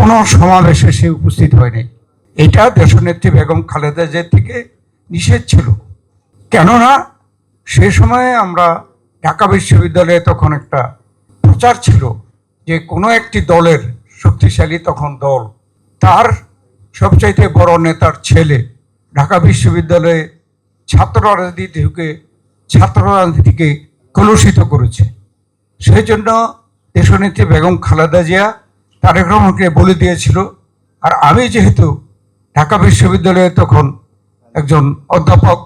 কোনো সমাবেশে সে উপস্থিত হয়নি। এটা দেশনেত্রী বেগম খালেদা জিয়া থেকে নিষেধ ছিল। কেননা সে সময়ে আমরা ঢাকা বিশ্ববিদ্যালয়ে তখন একটা প্রচার ছিল যে কোনো একটি দলের শক্তিশালী তখন দল তার সবচাইতে বড় নেতার ছেলে ঢাকা বিশ্ববিদ্যালয়ে ছাত্র রাজনীতিকে কলুষিত করেছে। সেই জন্য দেশনেত্রী বেগম খালেদা জিয়া তারেক রহমানকে বলে দিয়েছিল। আর আমি যেহেতু ঢাকা বিশ্ববিদ্যালয়ে তখন একজন অধ্যাপক,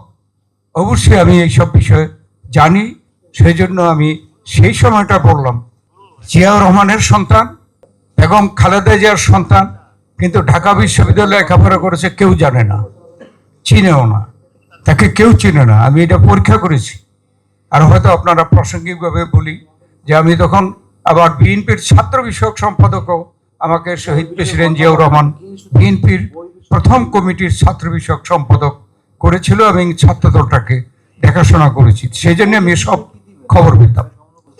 অবশ্যই আমি এইসব বিষয়ে জানি। সেই জন্য আমি সেই সময়টা বললাম, জিয়াউর রহমানের সন্তান, বেগম খালেদা জিয়ার সন্তান, কিন্তু ঢাকা বিশ্ববিদ্যালয়ে লেখাপড়া করেছে কেউ জানে না, চিনেও না, তাকে কেউ চিনে না। আমি এটা পরীক্ষা করেছি। আর হয়তো আপনারা প্রাসঙ্গিকভাবে বলি যে আমি তখন আবার বিএনপির ছাত্র বিষয়ক সম্পাদকও আমাকে শহীদ প্রেসিডেন্ট জিয়াউর রহমান বিএনপির প্রথম কমিটির ছাত্র বিষয়ক সম্পাদক করেছিল। আমি ছাত্রদলটাকে দেখাশোনা করেছি, সেই জন্য আমি সব খবর পেতাম।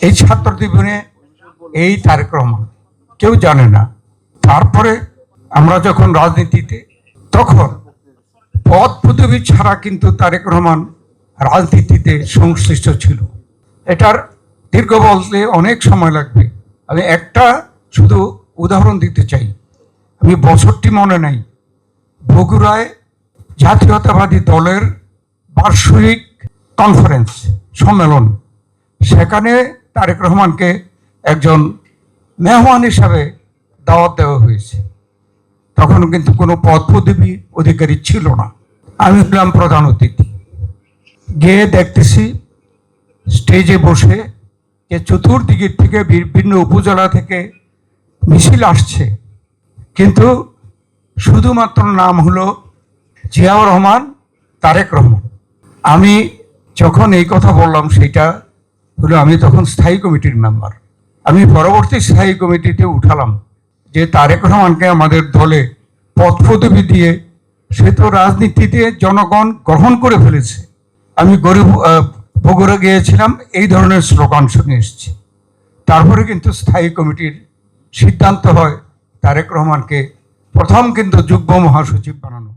এই ছাত্র জীবনে এই তারেক রহমান কেউ জানে না। তারপরে আমরা যখন রাজনীতিতে, তখন পদ পদবি ছাড়া কিন্তু তারেক রহমান রাজনীতিতে সংশ্লিষ্ট ছিল। এটার দীর্ঘ বলতে অনেক সময় লাগবে। আমি একটা শুধু উদাহরণ দিতে চাই। আমি বছরটি মনে নাই, বগুড়ায় জাতীয়তাবাদী দলের বার্ষিক কনফারেন্স সম্মেলন, সেখানে তারেক রহমানকে একজন মেহমান হিসাবে দাওয়াত দেওয়া হয়েছে। তখন কিন্তু কোনো পদ পদবি অধিকারী ছিল না। আমি হলাম প্রধান অতিথি। গিয়ে দেখতেছি স্টেজে বসে যে চতুর্দিকের থেকে বিভিন্ন উপজেলা থেকে মিছিল আসছে, কিন্তু শুধুমাত্র নাম হলো জিয়াউর রহমান, তারেক রহমান। আমি যখন এই কথা বললাম, সেটা হলো আমি তখন স্থায়ী কমিটির মেম্বার। আমি পরবর্তী স্থায়ী কমিটিতে উঠালাম যে তারেক রহমানকে আমাদের দলে পদ পদবি দিয়ে সে তো রাজনীতিতে জনগণ গ্রহণ করে ফেলেছে। আমি বগুড়া গিয়েছিলাম, এই ধরনের স্লোগান শুনে এসেছি। তারপরে কিন্তু স্থায়ী কমিটির সিদ্ধান্ত হয় তারেক রহমানকে প্রথম কিন্তু যুগ্ম মহাসচিব বানানো।